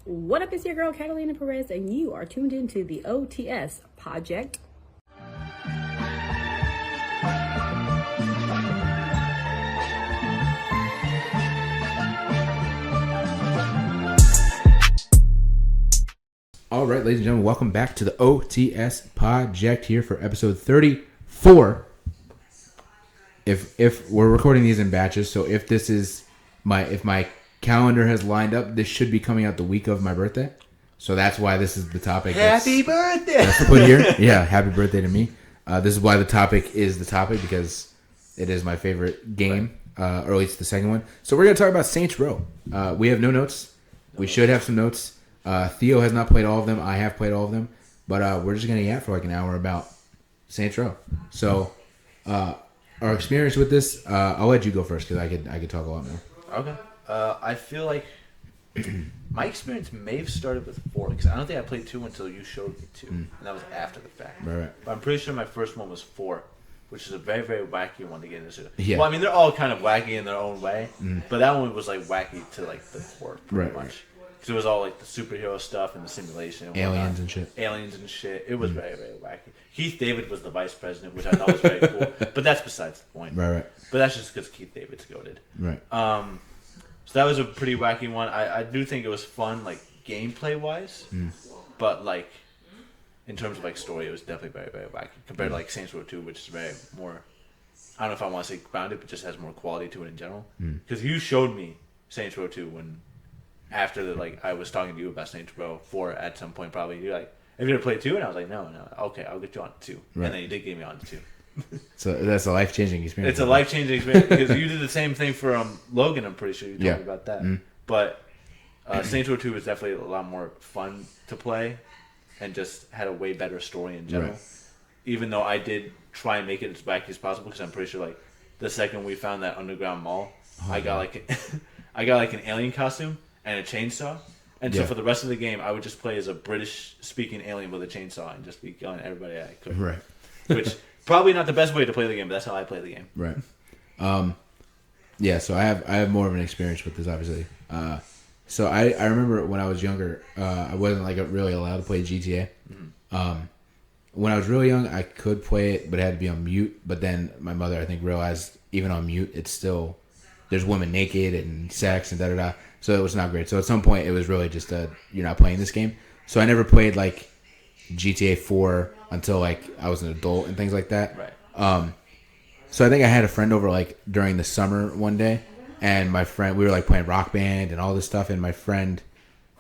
What up, it's your girl Catalina Perez, and you are tuned into the OTS Project. All right, ladies and gentlemen, welcome back to the OTS Project here for episode 34. If we're recording these in batches, so if this is my calendar has lined up, this should be coming out the week of my birthday. So that's why this is the topic. Happy birthday! That's put here. Yeah, happy birthday to me. This is why the topic is the topic, because it is my favorite game, or at least the second one. So we're going to talk about Saints Row. We have no notes. We should have some notes. Theo has not played all of them. I have played all of them. But we're just going to yap for like an hour about Saints Row. So our experience with this, I'll let you go first because I could talk a lot more. Okay. I feel like my experience may have started with 4, because I don't think I played 2 until you showed me 2. And that was after the fact. Right. But I'm pretty sure my first one was 4, which is a very, very wacky one to get into. Yeah. Well, I mean, they're all kind of wacky in their own way. But that one was like wacky to like the core, pretty much. Because it was all like the superhero stuff and the simulation. And Aliens and shit. It was very, very wacky. Keith David was the vice president, which I thought was very cool. But that's besides the point. Right. But that's just because Keith David's goated. Right. So that was a pretty wacky one. I do think it was fun, like gameplay wise, but like in terms of like story, it was definitely very, very wacky compared to like Saints Row 2, which is very more. I don't know if I want to say grounded, but just has more quality to it in general. Because you showed me Saints Row 2 when after I was talking to you about Saints Row 4 at some point. Probably you're like, "Have you ever played 2?" And I was like, "No." Okay, I'll get you on 2. Right. And then you did get me on 2. So that's a life-changing experience. It's a life-changing experience because you did the same thing for Logan. I'm pretty sure you told me about that. But Saints Row 2 was definitely a lot more fun to play, and just had a way better story in general. Right. Even though I did try and make it as wacky as possible, because I'm pretty sure like the second we found that underground mall, I got like an alien costume and a chainsaw. And so for the rest of the game, I would just play as a British-speaking alien with a chainsaw and just be killing everybody I could. Right. Which probably not the best way to play the game, but that's how I play the game. Right. Yeah. So I have more of an experience with this, obviously. So I remember when I was younger, I wasn't like really allowed to play GTA. When I was really young, I could play it, but it had to be on mute. But then my mother, I think, realized even on mute, it's still there's women naked and sex and da. So it was not great. So at some point, it was really just you're not playing this game. So I never played like GTA 4 until like I was an adult and things like that. Right. So I think I had a friend over like during the summer one day, and my friend, we were like playing Rock Band and all this stuff, and my friend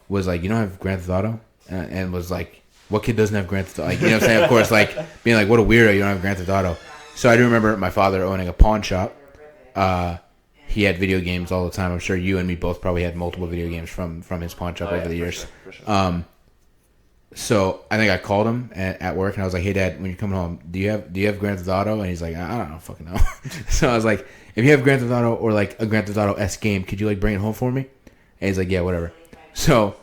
was like, "You don't have Grand Theft Auto?" And was like, "What kid doesn't have Grand Theft Auto?" Like, you know what I'm saying? Of course, like being like, "What a weirdo, you don't have Grand Theft Auto." So I do remember my father owning a pawn shop. He had video games all the time. I'm sure you and me both probably had multiple video games from his pawn shop over the years. For sure. So I think I called him at work, and I was like, "Hey, Dad, when you're coming home, do you have Grand Theft Auto?" And he's like, "I don't know, fucking know." So I was like, "If you have Grand Theft Auto or like a Grand Theft Auto-esque game, could you like bring it home for me?" And he's like, "Yeah, whatever." So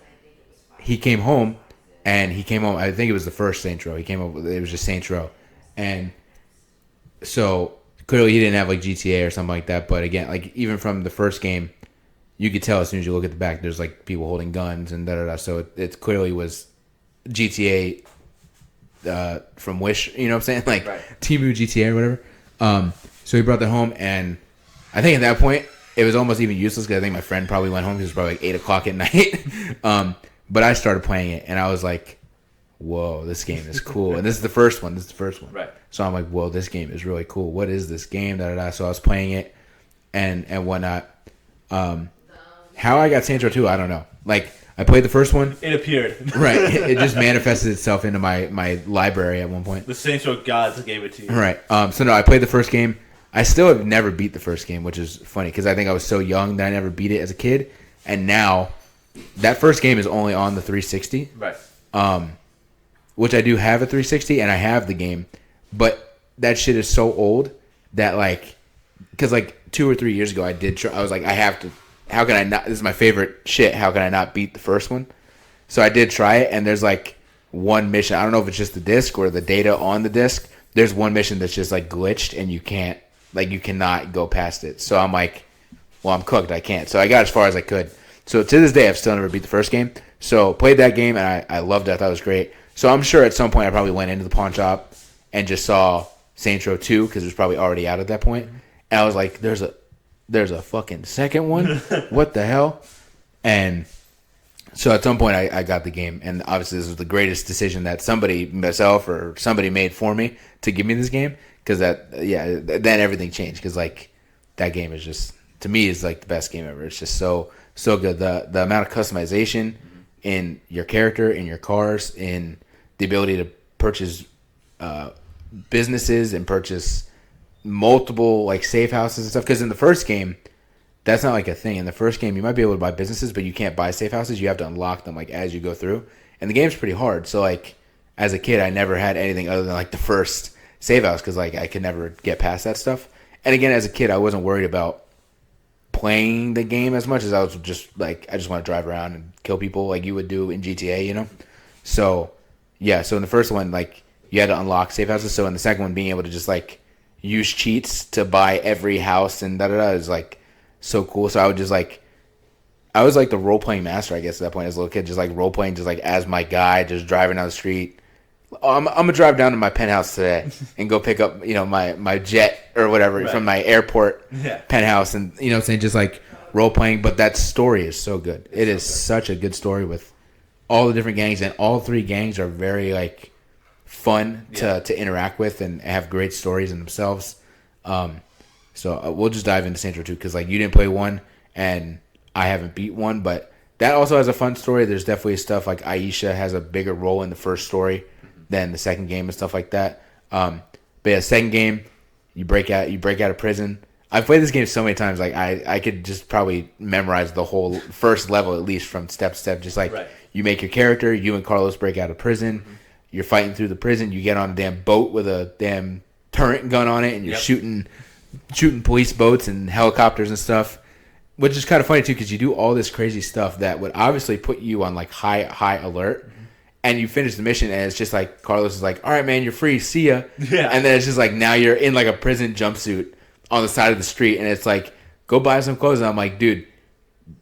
he came home, and I think it was the first Saints Row. It was just Saints Row, and so clearly he didn't have like GTA or something like that. But again, like even from the first game, you could tell as soon as you look at the back, there's like people holding guns and da. So it clearly was GTA from Wish, you know what I'm saying? Like Temu GTA or whatever. So he brought that home, and I think at that point it was almost even useless because I think my friend probably went home because it was probably like 8 o'clock at night. But I started playing it, and I was like, "Whoa, this game is cool!" And this is the first one. Right. So I'm like, "Whoa, this game is really cool. What is this game?" So I was playing it, and whatnot. How I got Saints Row 2, I don't know. Like, I played the first one. It appeared. Right. It just manifested itself into my library at one point. The Saints Row gods gave it to you. Right. So no, I played the first game. I still have never beat the first game, which is funny because I think I was so young that I never beat it as a kid. And now, that first game is only on the 360. Right. Which I do have a 360, and I have the game. But that shit is so old that, like, because, like, 2 or 3 years ago, I was like, I have to. How can I not? This is my favorite shit. How can I not beat the first one? So I did try it, and there's like one mission. I don't know if it's just the disc or the data on the disc. There's one mission that's just like glitched, and you cannot go past it. So I'm like, well, I'm cooked. I can't. So I got as far as I could. So to this day, I've still never beat the first game. So played that game, and I loved it. I thought it was great. So I'm sure at some point I probably went into the pawn shop and just saw Saints Row 2 because it was probably already out at that point. And I was like, there's a fucking second one? What the hell? And so at some point I got the game. And obviously this was the greatest decision that myself or somebody made for me to give me this game. Because then everything changed. Because like that game is just, to me, is like the best game ever. It's just so good. The amount of customization in your character, in your cars, in the ability to purchase businesses and purchase multiple like safe houses and stuff. Because in the first game, that's not like a thing. In the first game, you might be able to buy businesses, but you can't buy safe houses. You have to unlock them like as you go through. And the game's pretty hard. So like as a kid, I never had anything other than like the first save house because like I could never get past that stuff. And again, as a kid, I wasn't worried about playing the game as much as I was just like, I just want to drive around and kill people like you would do in GTA, you know? So yeah, so in the first one, like you had to unlock safe houses. So in the second one, being able to just like use cheats to buy every house and is like so cool. So I would just like, I was like the role playing master, I guess, at that point as a little kid, just like role playing, just like as my guy, just driving down the street. I'm gonna drive down to my penthouse today and go pick up, my jet or whatever from my airport penthouse, and saying just like role playing. But that story is so good. It is such a good story with all the different gangs, and all three gangs are very like fun to interact with and have great stories in themselves. So we'll just dive into Saints Row 2 because like you didn't play one and I haven't beat one, but that also has a fun story. There's definitely stuff like Aisha has a bigger role in the first story than the second game and stuff like that. But yeah, second game, you break out of prison. I've played this game so many times, like I could just probably memorize the whole first level at least from step to step. Just like you make your character, you and Carlos break out of prison. You're fighting through the prison. You get on a damn boat with a damn turret gun on it, and you're shooting police boats and helicopters and stuff. Which is kind of funny too, because you do all this crazy stuff that would obviously put you on like high alert. And you finish the mission, and it's just like Carlos is like, "All right, man, you're free. See ya." Yeah. And then it's just like now you're in like a prison jumpsuit on the side of the street, and it's like, "Go buy some clothes." And I'm like, "Dude,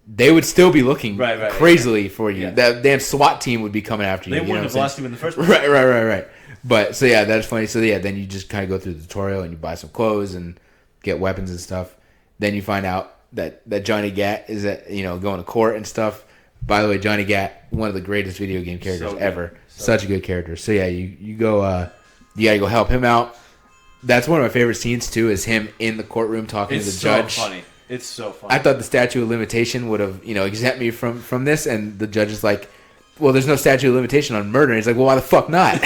they would still be looking crazily for you. Yeah. That damn SWAT team would be coming after you." They wouldn't have lost you in the first place. Right. But so yeah, that's funny. So yeah, then you just kind of go through the tutorial and you buy some clothes and get weapons and stuff. Then you find out that Johnny Gat is going to court and stuff. By the way, Johnny Gat, one of the greatest video game characters ever. Such a good character. So yeah, you go, you gotta go help him out. That's one of my favorite scenes too, is him in the courtroom talking to the judge. It's so funny. It's so funny. I thought the statute of limitation would have, exempt me from this, and the judge is like, well, there's no statute of limitation on murder. And he's like, well, why the fuck not?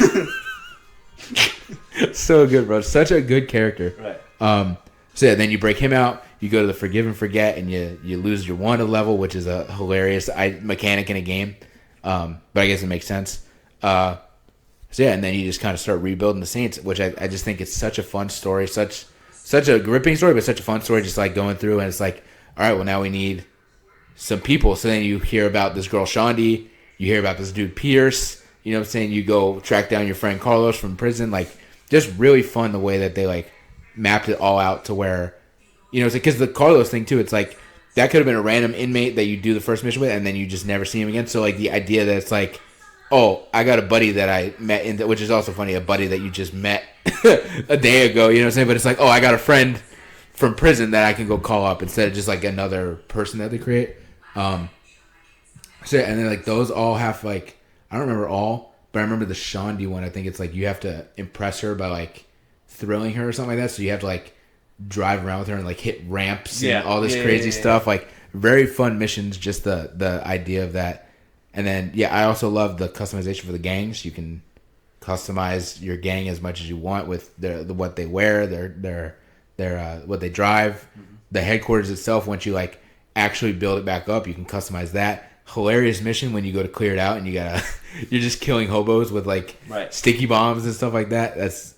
So good, bro. Such a good character. Right. So yeah, then you break him out. You go to the Forgive and Forget, and you lose your wanted level, which is a hilarious mechanic in a game. But I guess it makes sense. So yeah, and then you just kind of start rebuilding the Saints, which I just think it's such a fun story, such a gripping story, but such a fun story. Just like going through, and it's like, all right, well now we need some people. So then you hear about this girl Shandi, you hear about this dude Pierce. You know what I'm saying? You go track down your friend Carlos from prison. Like, just really fun the way that they like mapped it all out to where. It's because the Carlos thing, too, it's like, that could have been a random inmate that you do the first mission with, and then you just never see him again. So, like, the idea that it's like, oh, I got a buddy that I met, which is also funny, a buddy that you just met a day ago, you know what I'm saying? But it's like, oh, I got a friend from prison that I can go call up instead of just, like, another person that they create. And then, like, those all have, like, I don't remember all, but I remember the Shandi one. I think it's, like, you have to impress her by, like, thrilling her or something like that. So you have to, like, drive around with her and like hit ramps and all this crazy stuff. Like, very fun missions, just the idea of that. And then I also love the customization for the gangs. You can customize your gang as much as you want with what they wear, their what they drive. The headquarters itself, once you like actually build it back up, you can customize that. Hilarious mission when you go to clear it out and you're just killing hobos with like sticky bombs and stuff like that. That's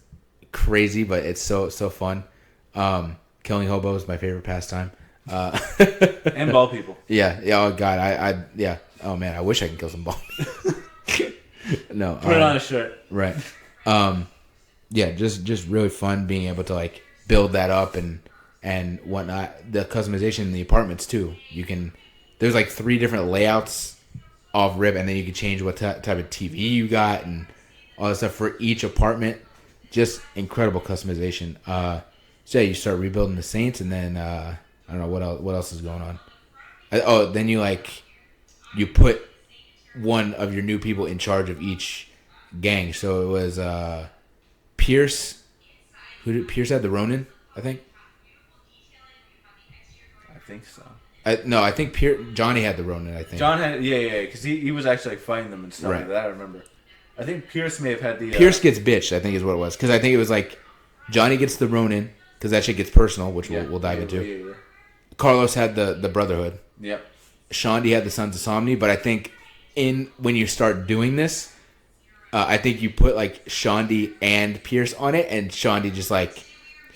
crazy, but it's so fun. Killing hobos is my favorite pastime. And bald people. Yeah. Oh God. Yeah. Oh man, I wish I could kill some bald people. No. Put it on a shirt. Right. Yeah. Just really fun being able to like build that up and whatnot. The customization in the apartments too. You can there's like 3 different layouts off rip, and then you can change what type of TV you got and all that stuff for each apartment. Just incredible customization. So yeah, you start rebuilding the Saints, and then I don't know what else is going on. Then you put one of your new people in charge of each gang. So it was Pierce. Pierce had the Ronin, I think. I think so. I think Johnny had the Ronin. I think John had because he was actually like fighting them and stuff like that. I remember. I think Pierce may have had the Pierce gets bitched. I think is what it was, because I think it was like Johnny gets the Ronin because that shit gets personal, which we'll dive into. Yeah. Carlos had the Brotherhood. Yep. Shondi had the Sons of Somni, but I think when you start doing this, I think you put like Shondi and Pierce on it, and Shondi just like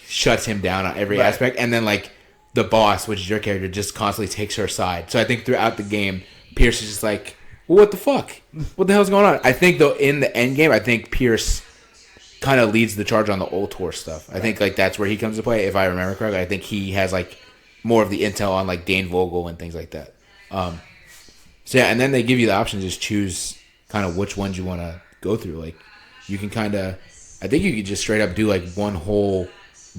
shuts him down on every aspect, and then like the boss, which is your character, just constantly takes her side. So I think throughout the game, Pierce is just like, well, what the fuck? What the hell's going on? I think though in the end game, I think Pierce kind of leads the charge on the Ultor stuff. I think like that's where he comes to play, if I remember correctly. I think he has like more of the intel on like Dane Vogel and things like that. So yeah, and then they give you the option to just choose kind of which ones you want to go through. Like you can I think you could just straight up do like one whole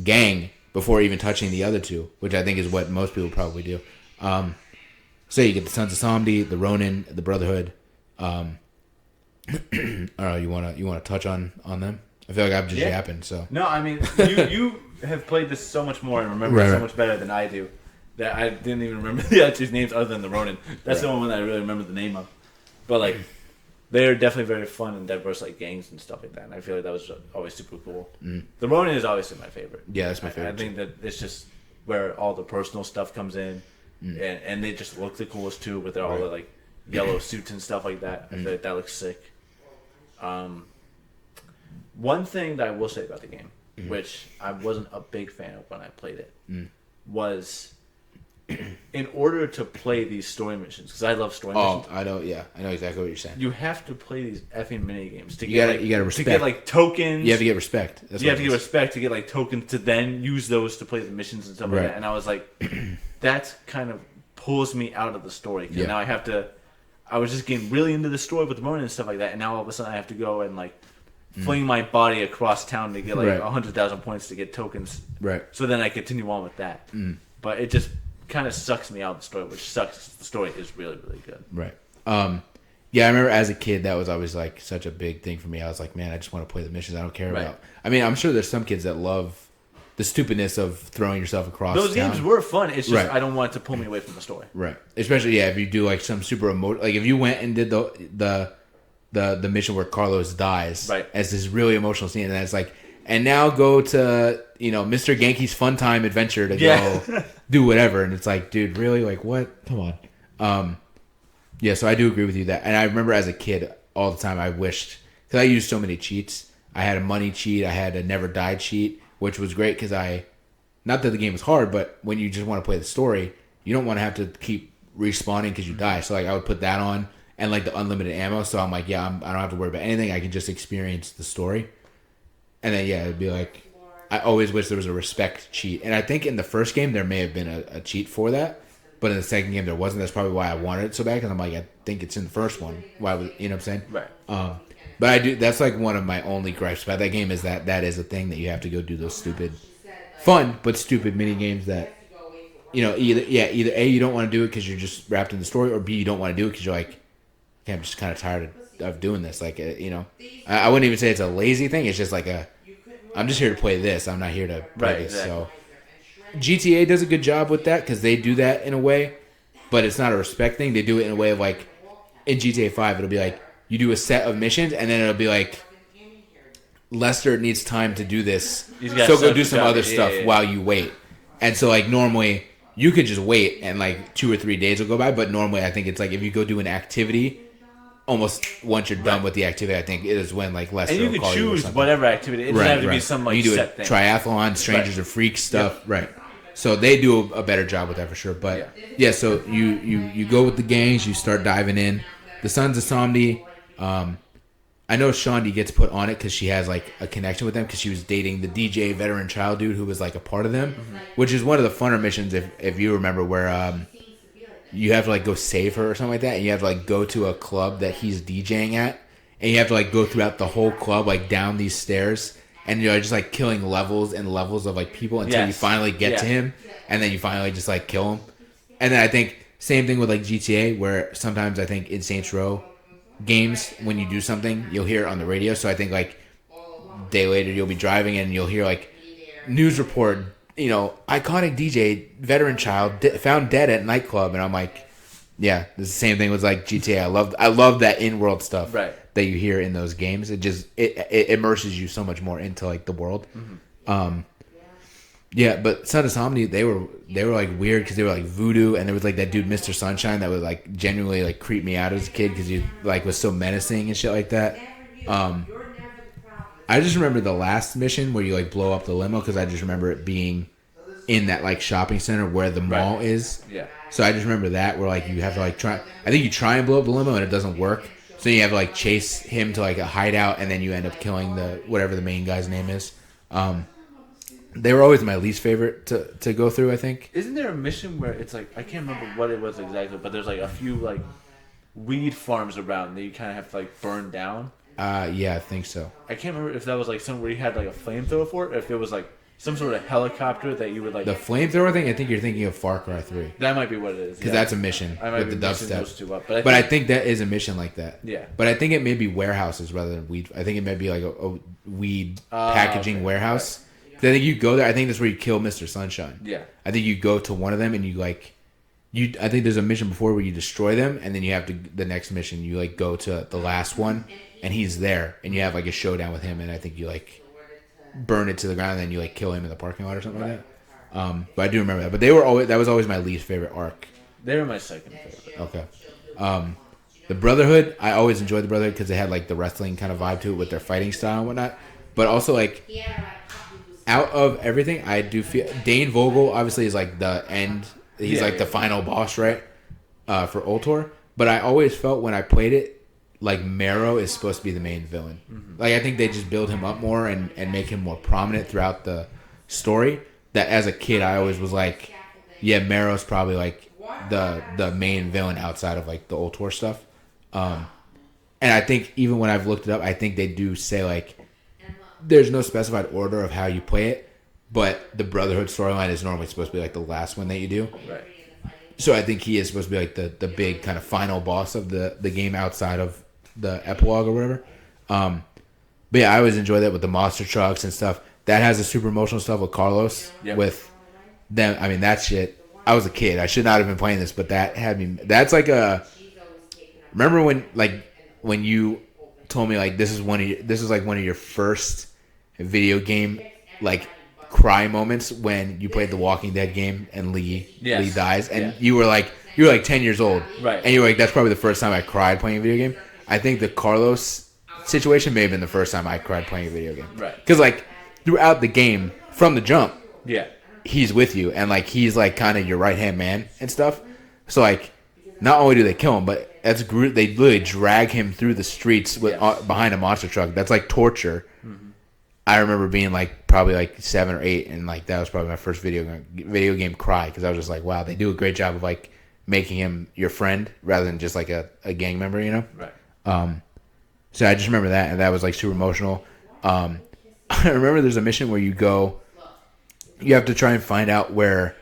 gang before even touching the other 2, which I think is what most people probably do. So you get the Sons of Somni, the Ronin, the Brotherhood. I don't know, you wanna touch on them? I feel like I'm just yapping. So no, I mean you have played this so much more and remember it so much better than I do that I didn't even remember the other 2's names other than the Ronin. That's the only one that I really remember the name of. But like they're definitely very fun and diverse, like gangs and stuff like that. And I feel like that was always super cool. The Ronin is obviously my favorite. Yeah, that's my favorite. I think that it's just where all the personal stuff comes in, and they just look the coolest too with all the like yellow suits and stuff like that. I feel like that looks sick. One thing that I will say about the game, which I wasn't a big fan of when I played it, was in order to play these story missions, because I love story missions. I know exactly what you're saying. You have to play these effing mini games to you get gotta respect. to get like tokens. You have to get respect. You have to get respect to get like tokens to then use those to play the missions and stuff like that. And I was like, that kind of pulls me out of the story. Because now I was just getting really into the story with the Ronin and stuff like that, and now all of a sudden I have to go and like fling my body across town to get like 100,000 points to get tokens. Right. So then I continue on with that. But it just kind of sucks me out of the story, which sucks. The story is really, really good. Right. Yeah, I remember as a kid that was always like such a big thing for me. I was like, man, I just want to play the missions. I don't care about. I mean, I'm sure there's some kids that love the stupidness of throwing yourself across. Those town. games were fun. It's just I don't want it to pull me away from the story. Right. Especially if you do like some super like if you went and did the mission where Carlos dies as this really emotional scene, and it's like, and now go to Mr. Genki's Fun Time Adventure to go do whatever, and it's like, dude, really? Like what? Come on. Yeah, so I do agree with you that, and I remember as a kid all the time I wished, because I used so many cheats. I had a money cheat, I had a never die cheat, which was great because not that the game was hard, but when you just want to play the story, you don't want to have to keep respawning because you die. So like I would put that on, and like the unlimited ammo. So I'm like, I don't have to worry about anything. I can just experience the story. And then it'd be like, I always wish there was a respect cheat. And I think in the first game there may have been a cheat for that, but in the second game there wasn't. That's probably why I wanted it so bad, because I'm like, I think it's in the first one. Why would what I'm saying? Right. But I do. That's like one of my only gripes about that game is that is a thing that you have to go do those stupid, fun but stupid mini games that, either A, you don't want to do it because you're just wrapped in the story, or B, you don't want to do it because you're like, okay, I'm just kind of tired of doing this. Like, I wouldn't even say it's a lazy thing. It's just like I'm just here to play this. I'm not here to play this. Exactly. So GTA does a good job with that because they do that in a way, but it's not a respect thing. They do it in a way of like, in GTA 5, it'll be like, you do a set of missions, and then it'll be like, Lester needs time to do this, so go do some other stuff while you wait. And so, like, normally, you could just wait, and, like, 2 or 3 days will go by, but normally I think it's like, if you go do an activity, almost once you're done with the activity, I think it is when, like, Lester will call you. And you can choose whatever activity. It doesn't have to be some, like, you do set thing. Triathlon, Strangers or Freaks stuff. Right. So they do a better job with that for sure. But, so you go with the gangs, you start diving in. The Sons of Somni, I know Shondi gets put on it because she has like a connection with them because she was dating the DJ veteran child dude who was like a part of them, which is one of the funner missions if you remember, where you have to like go save her or something like that, and you have to like go to a club that he's DJing at, and you have to like go throughout the whole club like down these stairs, and you're just like killing levels and levels of like people until you finally get to him, and then you finally just like kill him. And then I think same thing with like GTA, where sometimes I think in Saints Row games, when you do something, you'll hear it on the radio. So I think like a day later you'll be driving and you'll hear like news report, iconic DJ veteran child found dead at nightclub, and I'm like, yeah, it's the same thing with like GTA. I love that in-world stuff that you hear in those games. It just it immerses you so much more into like the world. Yeah, but Son of Somni, they were like weird because they were like voodoo, and there was like that dude Mr. Sunshine that would like genuinely like creep me out as a kid because he like was so menacing and shit like that. I just remember the last mission where you like blow up the limo because I just remember it being in that like shopping center where the mall is. Yeah. So I just remember that where like you have to like try. I think you try and blow up the limo and it doesn't work. So you have to like chase him to like a hideout, and then you end up killing whatever the main guy's name is. They were always my least favorite to go through, I think. Isn't there a mission where it's like, I can't remember what it was exactly, but there's like a few like weed farms around that you kind of have to like burn down? Yeah, I think so. I can't remember if that was like somewhere you had like a flamethrower for it, or if it was like some sort of helicopter that you would like... The flamethrower thing, I think you're thinking of Far Cry 3. That might be what it is. Because that's a mission I might with be the mixing dubstep. those two up, but I think that is a mission like that. Yeah. But I think it may be warehouses rather than weed. I think it may be like a weed packaging warehouse. Right. I think you go there. I think that's where you kill Mr. Sunshine. Yeah. I think you go to one of them and you like... I think there's a mission before where you destroy them, and then you have to... The next mission, you like go to the last one, and he's there, and you have like a showdown with him, and I think you like burn it to the ground, and then you like kill him in the parking lot or something like that. But I do remember that. But that was always my least favorite arc. They were my second favorite. Okay. The Brotherhood, I always enjoyed the Brotherhood because they had like the wrestling kind of vibe to it with their fighting style and whatnot. But also like out of everything, I do feel Dane Vogel obviously is like the end. He's the final boss, right? For Ultor. But I always felt when I played it, like Marrow is supposed to be the main villain. Mm-hmm. Like I think they just build him up more and make him more prominent throughout the story. That as a kid I always was like, yeah, Marrow's probably like the main villain outside of like the Ultor stuff. And I think even when I've looked it up, I think they do say like there's no specified order of how you play it, but the Brotherhood storyline is normally supposed to be like the last one that you do. Right. So I think he is supposed to be like the big kind of final boss of the game outside of the epilogue or whatever. But yeah, I always enjoy that with the monster trucks and stuff. That has the super emotional stuff with Carlos. Yep. With them. I mean, that shit. I was a kid. I should not have been playing this, but that had me. That's like a. Remember when you told me like this is one of your first video game like cry moments when you played the Walking Dead game and Lee dies, and you were like 10 years old, right? And you were like, that's probably the first time I cried playing a video game. I think the Carlos situation may have been the first time I cried playing a video game, right? Because like throughout the game from the jump, he's with you, and like he's like kind of your right hand man and stuff. So like, not only do they kill him, but they literally drag him through the streets with behind a monster truck. That's like torture. Mm-hmm. I remember being like probably like 7 or 8, and like that was probably my first video game cry because I was just like, wow, they do a great job of like making him your friend rather than just like a gang member, you know? Right. So I just remember that, and that was like super emotional. I remember there's a mission where you have to try and find out where.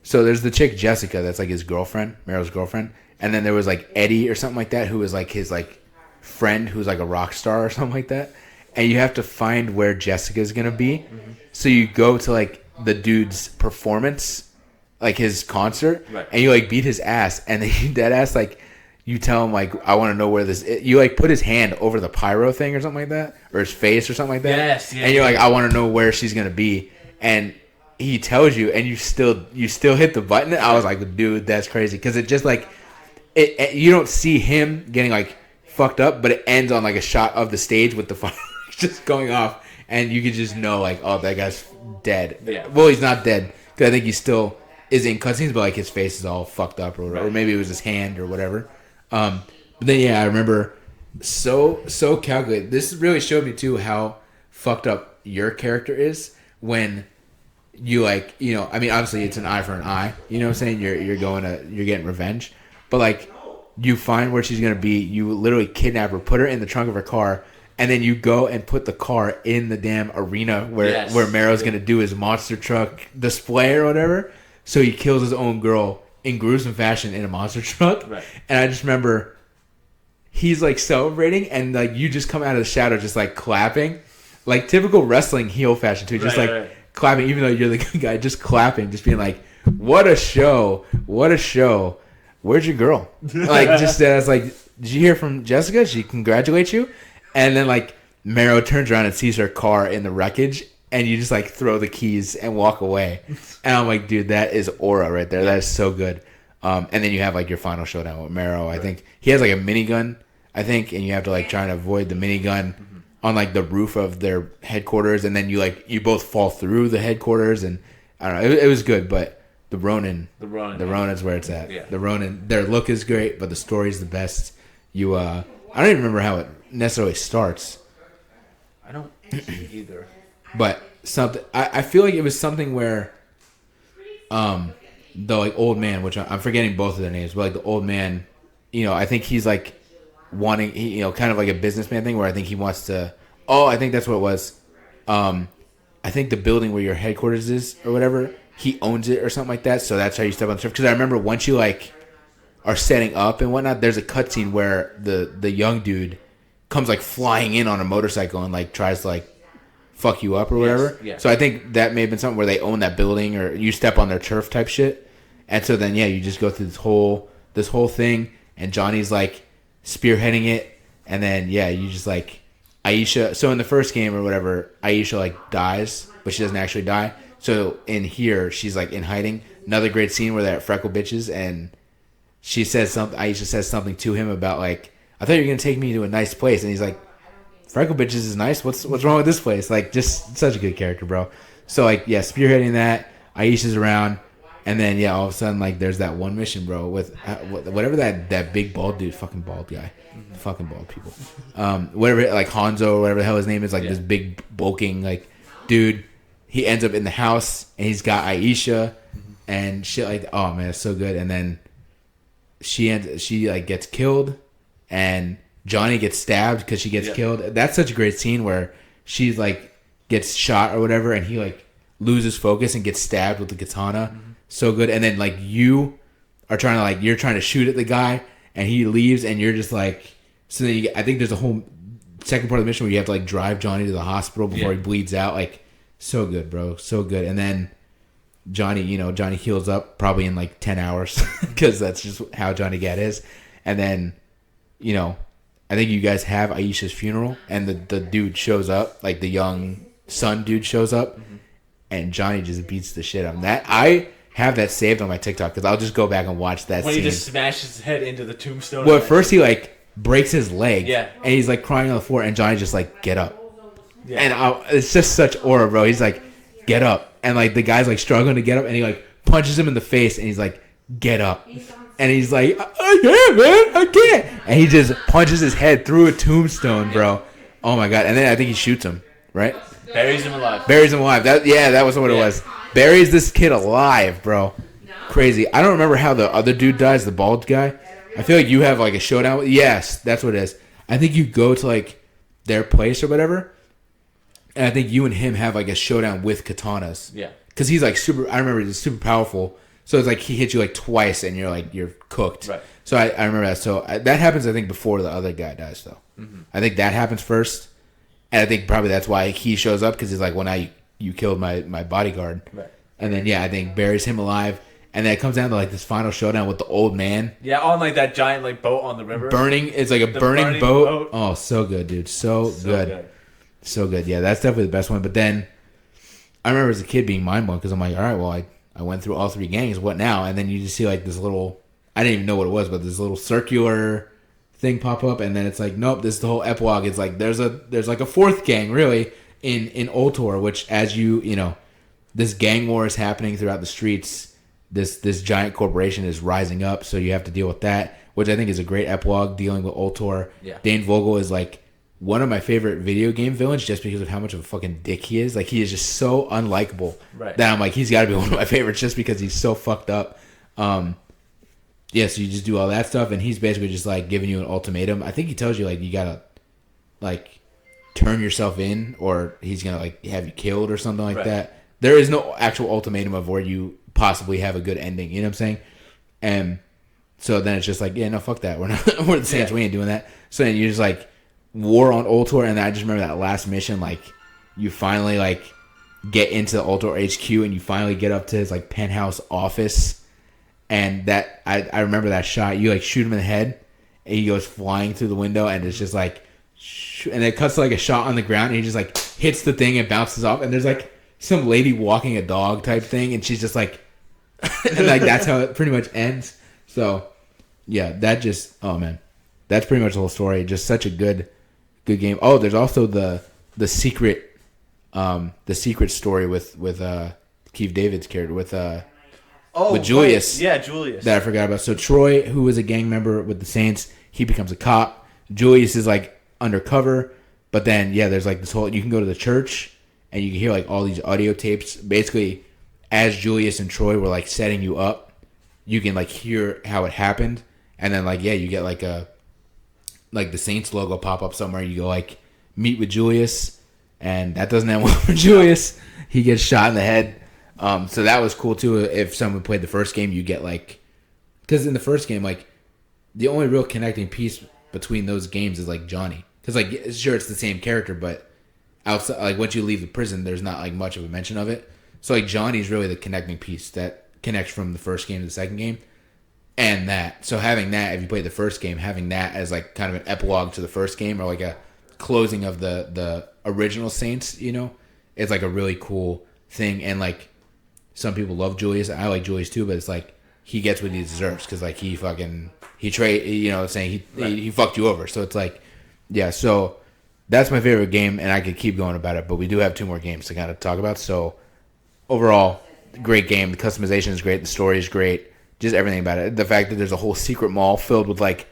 So there's the chick Jessica that's like his girlfriend, Meryl's girlfriend, and then there was like Eddie or something like that who was like his like friend who's like a rock star or something like that. And you have to find where Jessica's gonna be. Mm-hmm. So you go to like the dude's performance, like his concert, right, and you like beat his ass, and then that ass like you tell him like, I want to know where this. You like put his hand over the pyro thing or something like that, or his face or something like that. Yes, and you're like, I want to know where she's gonna be, and he tells you, and you still hit the button. I was like, dude, that's crazy because it just like it you don't see him getting like fucked up, but it ends on like a shot of the stage with the fire just going off, and you can just know like, oh, that guy's dead. Yeah. Well, he's not dead because I think he still is in cutscenes, but like his face is all fucked up or whatever. Right. Or maybe it was his hand or whatever. But then yeah, I remember so calculated. This really showed me too how fucked up your character is when you like, you know, I mean, obviously it's an eye for an eye. You know what I'm saying? You're getting revenge, but like you find where she's gonna be. You literally kidnap her, put her in the trunk of her car, and then you go and put the car in the damn arena where Mero's gonna do his monster truck display or whatever. So he kills his own girl in gruesome fashion in a monster truck. Right. And I just remember he's like celebrating, and like you just come out of the shadow just like clapping, like typical wrestling heel fashion too, just clapping, even though you're the good guy, just clapping, just being like, what a show, what a show. Where's your girl? Like, just as like, did you hear from Jessica? She congratulates you. And then like Mero turns around and sees her car in the wreckage, and you just like throw the keys and walk away. And I'm like, dude, that is aura right there. That is so good. And then you have like your final showdown with Mero. I think he has like a minigun, I think, and you have to like try and avoid the minigun on like the roof of their headquarters, and then you both fall through the headquarters, and I don't know, it was good, but the Ronin's where it's at. Yeah. The Ronin, their look is great, but the story's the best. I don't even remember how it necessarily starts. I don't either. But something, I feel like it was something where, the like old man, which I'm forgetting both of their names, but like the old man, you know, I think he's like wanting, you know, kind of like a businessman thing where I think he wants to. Oh, I think that's what it was. I think the building where your headquarters is or whatever, he owns it or something like that. So that's how you step on the turf. Because I remember once you like are setting up and whatnot, there's a cutscene where the young dude comes like flying in on a motorcycle and like tries to like fuck you up or whatever. Yeah. So I think that may have been something where they own that building or you step on their turf type shit. And so then you just go through this whole thing, and Johnny's like spearheading it, and then you just like Aisha. So in the first game or whatever, Aisha like dies, but she doesn't actually die. So in here, she's like in hiding. Another great scene where they're at Freckle Bitches, and she says something. Aisha says something to him about like, I thought you were gonna take me to a nice place, and he's like, Freckle Bitches is nice. What's wrong with this place? Like, just such a good character, bro. So like, spearheading that. Aisha's around, and then all of a sudden like there's that one mission, bro, with whatever that big bald dude, fucking bald guy, fucking bald people, whatever, like Hanzo or whatever the hell his name is, like this big bulking like dude. He ends up in the house, and he's got Aisha and shit like, oh man, it's so good. And then she like gets killed, and Johnny gets stabbed because she gets killed. That's such a great scene where she like gets shot or whatever, and he like loses focus and gets stabbed with the katana. So good. And then like you are trying to like, you're trying to shoot at the guy, and he leaves, and you're just like, so then I think there's a whole second part of the mission where you have to like drive Johnny to the hospital before he bleeds out. Like, so good, bro. So good. And then Johnny heals up probably in like 10 hours because that's just how Johnny Gat is. And then, I think you guys have Aisha's funeral, and the dude shows up, like the young son dude shows up, and Johnny just beats the shit out of him. That I have that saved on my TikTok because I'll just go back and watch that when scene. He just smashes his head into the tombstone. Well, at first he like breaks his leg, and he's like crying on the floor, and Johnny just like, get up. And it's just such aura, bro. He's like, get up. And like the guy's like struggling to get up, and he like punches him in the face, and he's like, get up. And he's like, I can't, man. I can't. And he just punches his head through a tombstone, bro. Oh my God. And then I think he shoots him, right? Buries him alive. That was what it was. Buries this kid alive, bro. Crazy. I don't remember how the other dude dies, the bald guy. I feel like you have like a showdown with. Yes, that's what it is. I think you go to like their place or whatever, and I think you and him have like a showdown with katanas. Yeah. Because he's like super. I remember he's super powerful. So it's like he hits you like twice, and you're cooked. Right. So I remember that. So that happens, I think, before the other guy dies, though. I think that happens first, and I think probably that's why he shows up, because he's like, well, now you killed my bodyguard. Right. And then I think buries him alive, and then it comes down to like this final showdown with the old man. Yeah, on like that giant like boat on the river. Burning. It's like a burning boat. Oh, so good, dude. So good. So good. Yeah, that's definitely the best one. But then I remember as a kid being mind blown, because I'm like, all right, well, I went through all three gangs. What now? And then you just see like this little, I didn't even know what it was, but this little circular thing pop up, and then it's like, nope, this is the whole epilogue. It's like there's like a fourth gang really in Ultor, which as this gang war is happening throughout the streets. This giant corporation is rising up, so you have to deal with that, which I think is a great epilogue dealing with Ultor. Yeah. Dane Vogel is like one of my favorite video game villains just because of how much of a fucking dick he is. Like, he is just so unlikable that I'm like, he's got to be one of my favorites just because he's so fucked up. Yeah, so you just do all that stuff, and he's basically just, like, giving you an ultimatum. I think he tells you, like, you gotta, like, turn yourself in, or he's gonna, like, have you killed or something like that. There is no actual ultimatum of where you possibly have a good ending, you know what I'm saying? And so then it's just like, yeah, no, fuck that. We're the Saints, we ain't doing that. So then you just, like, war on Ultor, and I just remember that last mission, like, you finally, like, get into the Ultor HQ, and you finally get up to his, like, penthouse office. And that I remember that shot. You like shoot him in the head, and he goes flying through the window, and it's just like, and it cuts to like a shot on the ground, and he just like hits the thing and bounces off. And there's like some lady walking a dog type thing, and she's just like, and like that's how it pretty much ends. So yeah, that just that's pretty much the whole story. Just such a good game. Oh, there's also the secret story with Keith David's character with Julius. Right. Yeah, Julius. That I forgot about. So Troy, who was a gang member with the Saints, he becomes a cop. Julius is like undercover, but then there's like this whole. You can go to the church and you can hear like all these audio tapes. Basically, as Julius and Troy were like setting you up, you can like hear how it happened, and then like you get like the Saints logo pop up somewhere. You go like meet with Julius, and that doesn't end well for Julius. He gets shot in the head. So that was cool too. If someone played the first game, you get like, because in the first game, like the only real connecting piece between those games is like Johnny, because like sure it's the same character, but outside like once you leave the prison, there's not like much of a mention of it. So like Johnny's really the connecting piece that connects from the first game to the second game, and that. So having that, if you played the first game, having that as like kind of an epilogue to the first game or like a closing of the original Saints, you know, it's like a really cool thing. And like some people love Julius. I like Julius too, but it's like he gets what he deserves because like he fucked you over. So it's like, yeah. So that's my favorite game, and I could keep going about it, but we do have 2 more games to kind of talk about. So overall, great game. The customization is great. The story is great. Just everything about it. The fact that there's a whole secret mall filled with like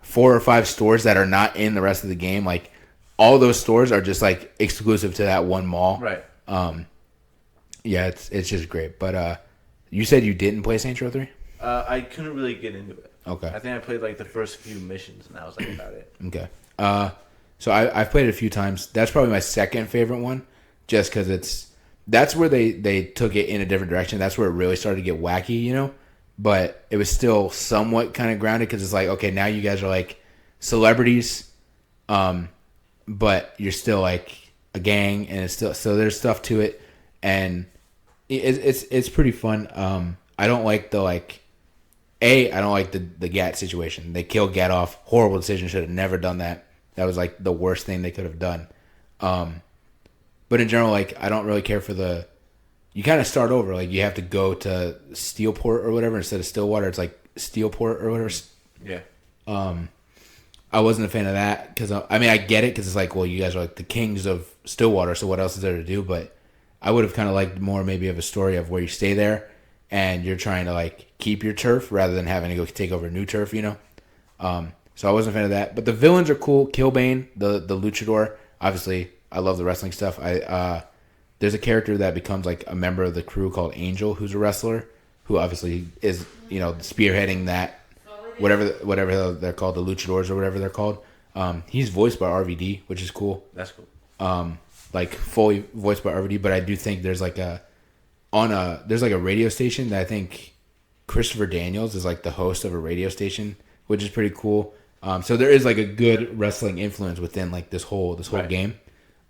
4 or 5 stores that are not in the rest of the game. Like all those stores are just like exclusive to that one mall. Right. Yeah, it's just great. But you said you didn't play Saints Row 3? I couldn't really get into it. Okay. I think I played like the first few missions, and that was like about it. Okay. So I've played it a few times. That's probably my second favorite one, just because that's where they took it in a different direction. That's where it really started to get wacky, you know? But it was still somewhat kind of grounded because it's like, okay, now you guys are like celebrities, but you're still like a gang, and it's still, so there's stuff to it. And it's pretty fun. I don't like I don't like the Gat situation. They killed Gat off. Horrible decision. Should have never done that. That was like the worst thing they could have done. But in general, like I don't really care for you kind of start over. Like you have to go to Steelport or whatever instead of Stillwater. It's like Steelport or whatever. Yeah. I wasn't a fan of that because I mean I get it because it's like, well, you guys are like the kings of Stillwater, so what else is there to do? But I would have kind of liked more maybe of a story of where you stay there and you're trying to like keep your turf rather than having to go take over new turf, you know? So I wasn't a fan of that. But the villains are cool. Killbane, the luchador. Obviously, I love the wrestling stuff. There's a character that becomes like a member of the crew called Angel, who's a wrestler, who obviously is, you know, spearheading that, whatever they're called, the luchadors or whatever they're called. He's voiced by RVD, which is cool. That's cool. Like fully voiced by RVD, but I do think there's like a radio station that I think Christopher Daniels is like the host of a radio station, which is pretty cool. So there is like a good wrestling influence within like this whole right. game.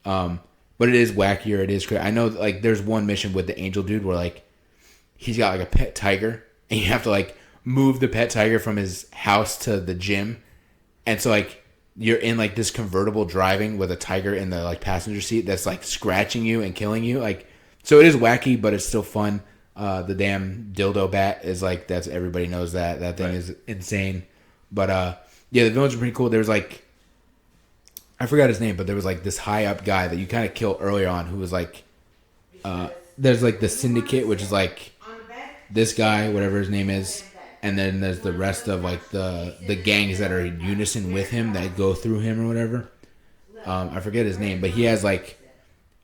But it is wackier. It is crazy. I know like there's one mission with the Angel dude where like he's got like a pet tiger and you have to like move the pet tiger from his house to the gym, and so like you're in like this convertible driving with a tiger in the like passenger seat that's like scratching you and killing you. Like, so it is wacky, but it's still fun. The damn dildo bat is like, that's, everybody knows that thing right. is insane. But yeah, the villains are pretty cool. There was like, I forgot his name, but there was like this high up guy that you kind of killed earlier on who was like, there's like the syndicate, which is like this guy, whatever his name is. And then there's the rest of like the gangs that are in unison with him that go through him or whatever. I forget his name, but he has like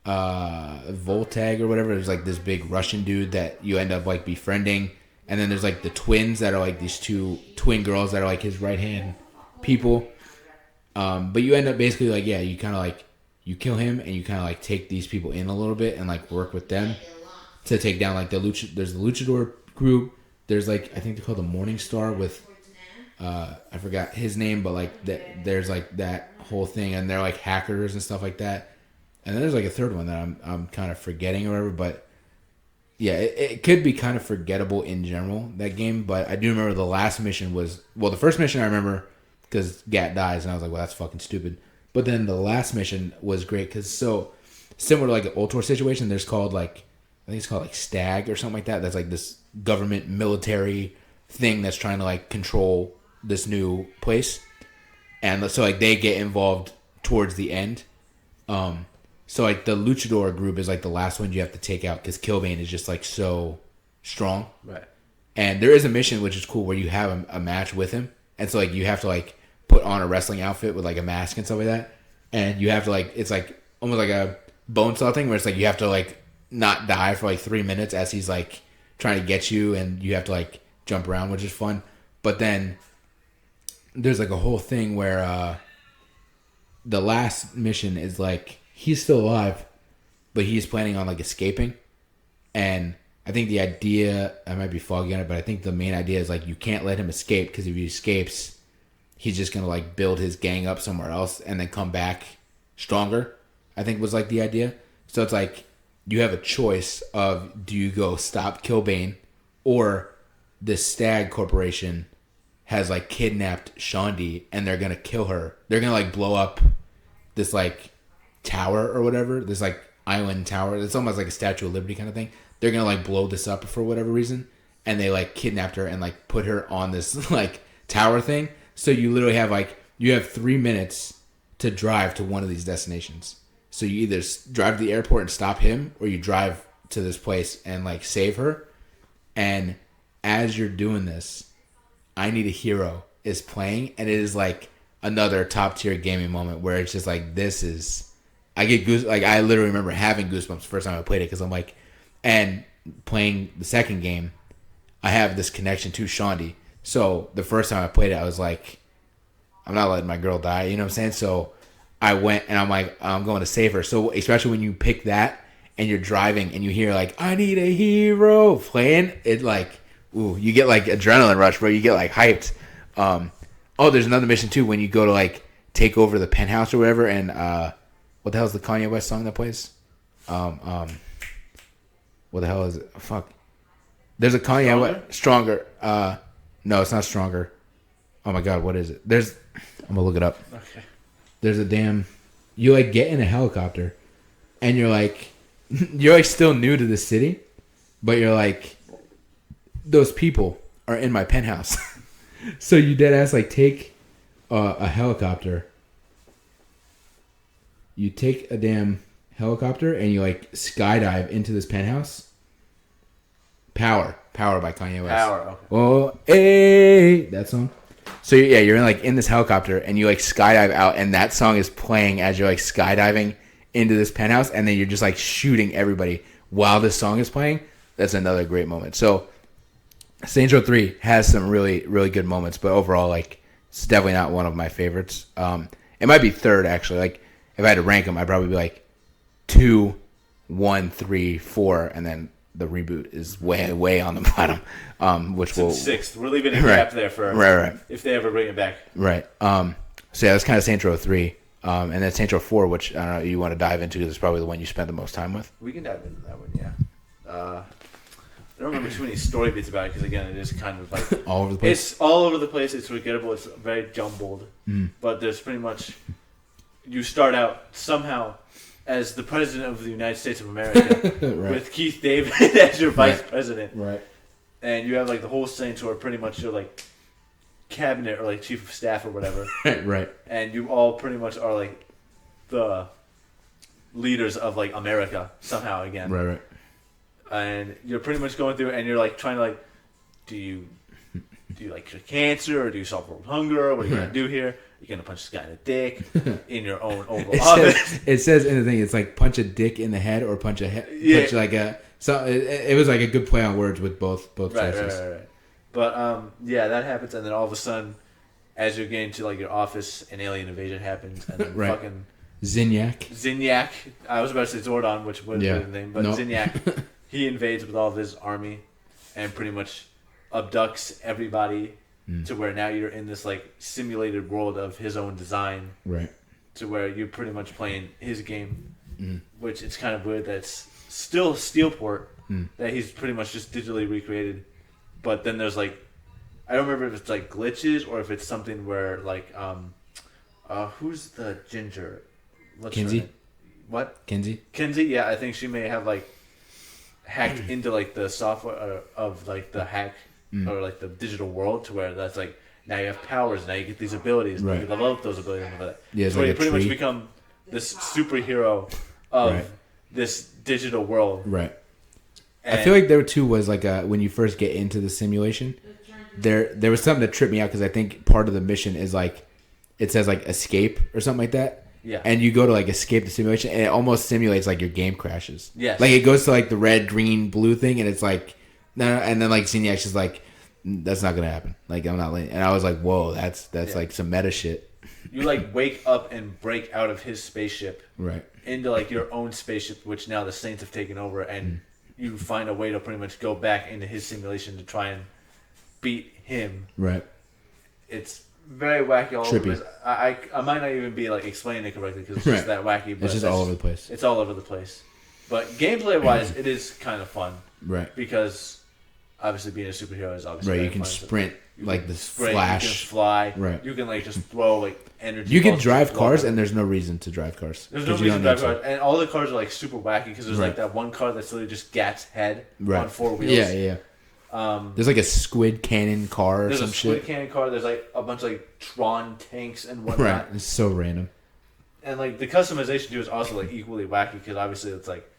Voltag or whatever. There's like this big Russian dude that you end up like befriending, and then there's like the twins that are like these two twin girls that are like his right hand people. But you end up basically like you kind of like you kill him and you kind of like take these people in a little bit and like work with them to take down like there's the luchador group. There's like I think they're called the Morning Star with I forgot his name, but like there's like that whole thing, and they're like hackers and stuff like that. And then there's like a third one that I'm kind of forgetting or whatever, but yeah, it could be kind of forgettable in general, that game. But I do remember the last mission was the first mission I remember because Gat dies, and I was like, well, that's fucking stupid. But then the last mission was great because so similar to like an Ultor situation. There's called like I think it's called like Stag or something like that. That's like this government military thing that's trying to like control this new place, and so like they get involved towards the end. So like the luchador group is like the last one you have to take out because Killbane is just like so strong, right? And there is a mission which is cool where you have a match with him, and so like you have to like put on a wrestling outfit with like a mask and stuff like that, and you have to like it's like almost like a bone saw thing where it's like you have to like not die for like 3 minutes as he's like trying to get you, and you have to like jump around, which is fun. But then there's like a whole thing where the last mission is like he's still alive, but he's planning on like escaping. And I think the idea, I might be foggy on it, but I think the main idea is like you can't let him escape because if he escapes, he's just gonna like build his gang up somewhere else and then come back stronger. I think was like the idea. So it's like you have a choice of do you go stop Killbane, or this Stag Corporation has like kidnapped Shondi and they're gonna kill her. They're gonna like blow up this like tower or whatever, this like island tower. It's almost like a Statue of Liberty kind of thing. They're gonna like blow this up for whatever reason, and they like kidnapped her and like put her on this like tower thing. So you literally have like you have 3 minutes to drive to one of these destinations. So you either drive to the airport and stop him, or you drive to this place and like save her. And as you're doing this, I Need a Hero is playing, and it is like another top tier gaming moment where it's just like this is. I get goose like I literally remember having goosebumps the first time I played it because I'm like, and playing the second game, I have this connection to Shondi. So the first time I played it, I was like, I'm not letting my girl die. You know what I'm saying? So I went and I'm like, I'm going to save her. So especially when you pick that and you're driving and you hear like, I need a hero playing, it like, ooh, you get like adrenaline rush, bro. You get like hyped. Oh, there's another mission too when you go to like take over the penthouse or whatever. And what the hell is the Kanye West song that plays? What the hell is it? Fuck. There's a Kanye West Stronger. No, it's not Stronger. Oh my God, what is it? I'm gonna look it up. Okay. There's a damn. You like get in a helicopter, and you're like still new to the city, but you're like, those people are in my penthouse. So you dead ass like take a helicopter. You take a damn helicopter and you like skydive into this penthouse. Power by Kanye West. Power. Okay. Oh, hey, that song. So yeah, you're in this helicopter and you like skydive out, and that song is playing as you're like skydiving into this penthouse, and then you're just like shooting everybody while this song is playing. That's another great moment. So Saints Row 3 has some really, really good moments, but overall, like, it's definitely not one of my favorites. It might be third, actually. Like, if I had to rank them, I'd probably be like 2, 1, 3, 4, and then the reboot is way, way on the bottom. Which will sixth. We're leaving a gap there for right. If they ever bring it back. Right. So yeah, that's kind of Saints Row 3, and then Saints Row 4, which I don't know you want to dive into because it's probably the one you spent the most time with. We can dive into that one, yeah. I don't remember too many story bits about it because, again, it is kind of like all over the place. It's all over the place. It's forgettable. It's very jumbled. But there's pretty much you start out somehow as the president of the United States of America right. with Keith David as your vice president, right? And you have like the whole Saints who are pretty much your like cabinet or like chief of staff or whatever, right? And you all pretty much are like the leaders of like America somehow again, right. And you're pretty much going through, and you're like trying to like, do you like cure cancer, or do you solve world hunger? What are you gonna do here? You're gonna punch this guy in the dick in your own Oval Office. It says in the thing, it's like punch a dick in the head or punch a head. Yeah. Punch like a. So it was like a good play on words with both choices. Right. But yeah, that happens, and then all of a sudden, as you're getting to like your office, an alien invasion happens, and then fucking Zinyak. I was about to say Zordon, which would have been the name, but Zinyak. He invades with all of his army, and pretty much abducts everybody to where now you're in this like simulated world of his own design. Right. To where you're pretty much playing his game, which it's kind of weird that it's still Steelport, that he's pretty much just digitally recreated. But then there's like, I don't remember if it's like glitches or if it's something where like, who's the ginger? What's Kinsey? her name? What? Kinsey, yeah, I think she may have like hacked into like the software of like the hack or like the digital world to where that's like, now you have powers, now you get these abilities, and you level up those abilities and all that. Yeah, so like you pretty much become this superhero of this digital world. Right. And I feel like there too was like when you first get into the simulation, there was something that tripped me out because I think part of the mission is like it says like escape or something like that. Yeah. And you go to like escape the simulation, and it almost simulates like your game crashes. Yes. Like it goes to like the red, green, blue thing, and it's like no, and then like Zinyak is like, that's not gonna happen. Like I'm not letting. And I was like, whoa, that's like some meta shit. You like wake up and break out of his spaceship, right, into like your own spaceship, which now the Saints have taken over, and you find a way to pretty much go back into his simulation to try and beat him. Right. It's very wacky all Trippy. over. I might not even be like explaining it correctly because it's just that wacky. But it's just all over the place. It's all over the place. But gameplay wise, it is kind of fun. Right. Because obviously being a superhero is obviously right. You can fun. sprint like this sprint, flash. You can fly. Right. You can like just throw like energy. You can drive cars, and there's no reason to drive cars. There's no reason to drive cars, and all the cars are like super wacky because there's like that one car that's literally just Gat's head on 4 wheels. Yeah. There's like a squid cannon car or some shit. There's a squid cannon car. There's like a bunch of like Tron tanks and whatnot. Right. It's so random. And like the customization too is also like equally wacky because obviously it's like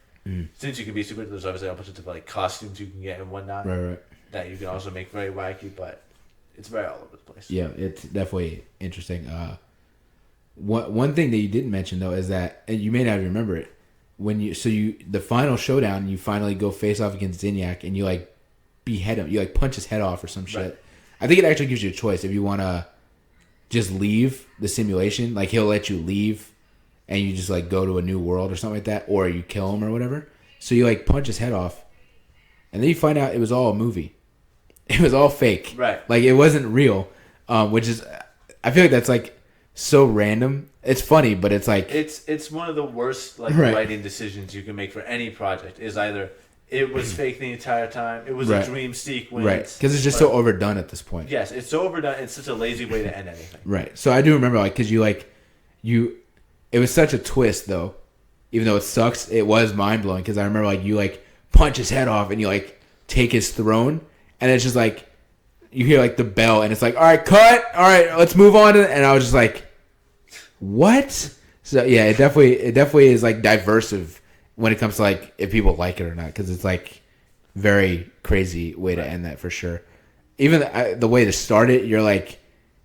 since you can be super, there's obviously a bunch of different like costumes you can get and whatnot. Right. That you can also make very wacky, but it's very all over the place. Yeah, it's definitely interesting. One thing that you didn't mention though is that, and you may not remember it, the final showdown, you finally go face off against Zinyak and you like behead him, you like punch his head off or some shit. Right. I think it actually gives you a choice if you want to just leave the simulation, like he'll let you leave and you just like go to a new world or something like that, or you kill him or whatever. So you like punch his head off, and then you find out it was all a movie. It was all fake. Right. Like it wasn't real, which is, I feel like that's like so random. It's funny, but it's like it's one of the worst like writing decisions you can make for any project. Is either it was fake the entire time, it was a dream sequence, right? Because it's just so overdone at this point. Yes, it's so overdone. It's such a lazy way to end anything. Right. So I do remember like because it was such a twist though, even though it sucks. It was mind blowing because I remember like you like punch his head off and you like take his throne. And it's just like, you hear like the bell, and it's like, all right, cut. All right, let's move on. And I was just like, what? So yeah, it definitely is like diversive when it comes to like if people like it or not, because it's like very crazy way to end that for sure. Even the way to start it, you're like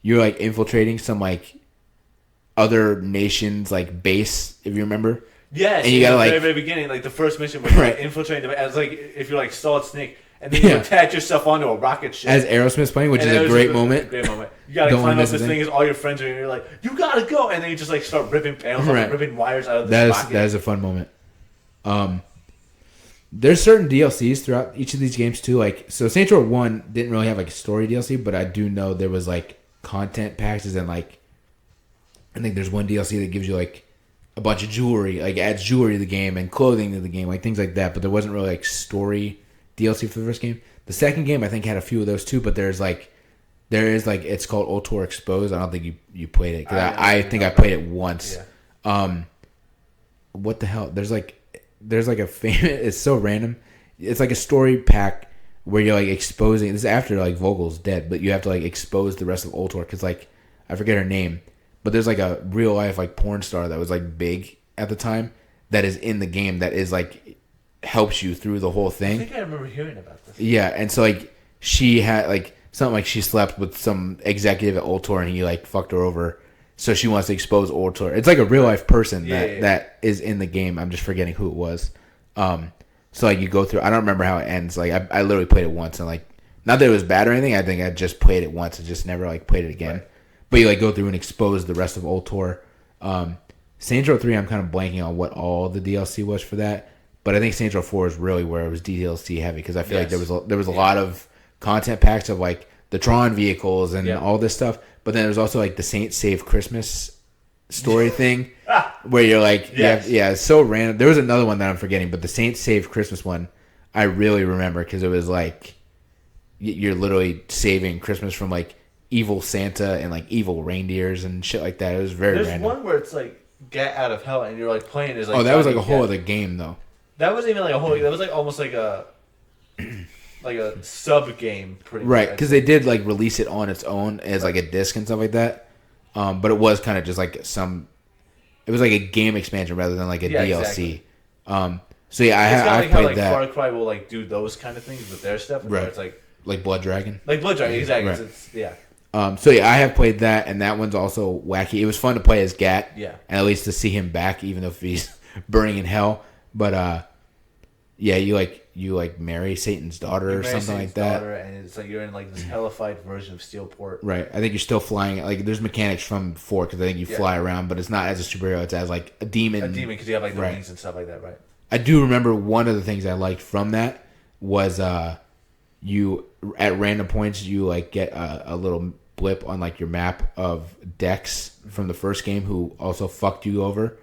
infiltrating some like other nations like base, if you remember. Yes, and you gotta at like the very beginning, like the first mission where you're like infiltrating the as like if you're like Solid Snake. And then you attach yourself onto a rocket ship. As Aerosmith's playing, which is a great moment. Great moment. You gotta climb up this thing as all your friends are, and you're like, you gotta go! And then you just like start ripping panels off, ripping wires out of this rocket. That is a fun moment. There's certain DLCs throughout each of these games too. Like, so Saints Row 1 didn't really have like a story DLC, but I do know there was like content packs and like, I think there's one DLC that gives you like a bunch of jewelry, like adds jewelry to the game and clothing to the game, like things like that. But there wasn't really like story DLC for the first game. The second game I think had a few of those too, but there is like it's called Ultor Exposed. I don't think you played it because I think I played it once. Yeah. What the hell? There's like a famous. It's so random. It's like a story pack where you're like exposing. This is after like Vogel's dead, but you have to like expose the rest of Ultor because like I forget her name, but there's like a real life like porn star that was like big at the time that is in the game that is like helps you through the whole thing. I think I remember hearing about this. Yeah, and so like she had like something like she slept with some executive at Ultor and he like fucked her over, So she wants to expose Ultor. It's like a real life person Yeah. that is in the game. I'm just forgetting who it was. So like you go through. I don't remember how it ends. Like I literally played it once and like not that it was bad or anything. I think I just played it once and just never like played it again. Right. But you like go through and expose the rest of Ultor. Saints Row 3, I'm kind of blanking on what all the DLC was for that. But I think Saints Row 4 is really where it was DLC heavy because I feel like there was a lot of content packs of like the Tron vehicles and all this stuff. But then there's also like the Saints Save Christmas story thing where you're like, it's so random. There was another one that I'm forgetting, but the Saints Save Christmas one, I really remember because it was like you're literally saving Christmas from like evil Santa and like evil reindeers and shit like that. It was very There's random. one where it's like get out of hell and you're like playing is like That was like a Johnny whole Depp. other game though. That wasn't even like a whole. That was like almost like a sub game, pretty Right, much. because they did like release it on its own as like a disc and stuff like that. But it was kind of just like it was like a game expansion rather than like a DLC. Exactly. So yeah, I like how played like that. Far Cry will like do those kind of things with their stuff. Right. Where it's like Blood Dragon. like Blood Dragon, exactly. Right. It's, yeah. So yeah, I have played that, and that one's also wacky. It was fun to play as Gat, Yeah. and at least to see him back, even if he's burning in hell. But yeah, you marry Satan's daughter You or marry something Satan's like that. daughter, and it's like you're in like this hellified version of Steelport. Right. I think you're still flying. Like there's mechanics from 4 because I think you fly around, but it's not as a superhero. It's as like a demon. A demon because you have like the Right. wings and stuff like that, right? I do remember one of the things I liked from that was you at random points you like get a little blip on like your map of Dex from the first game who also fucked you over,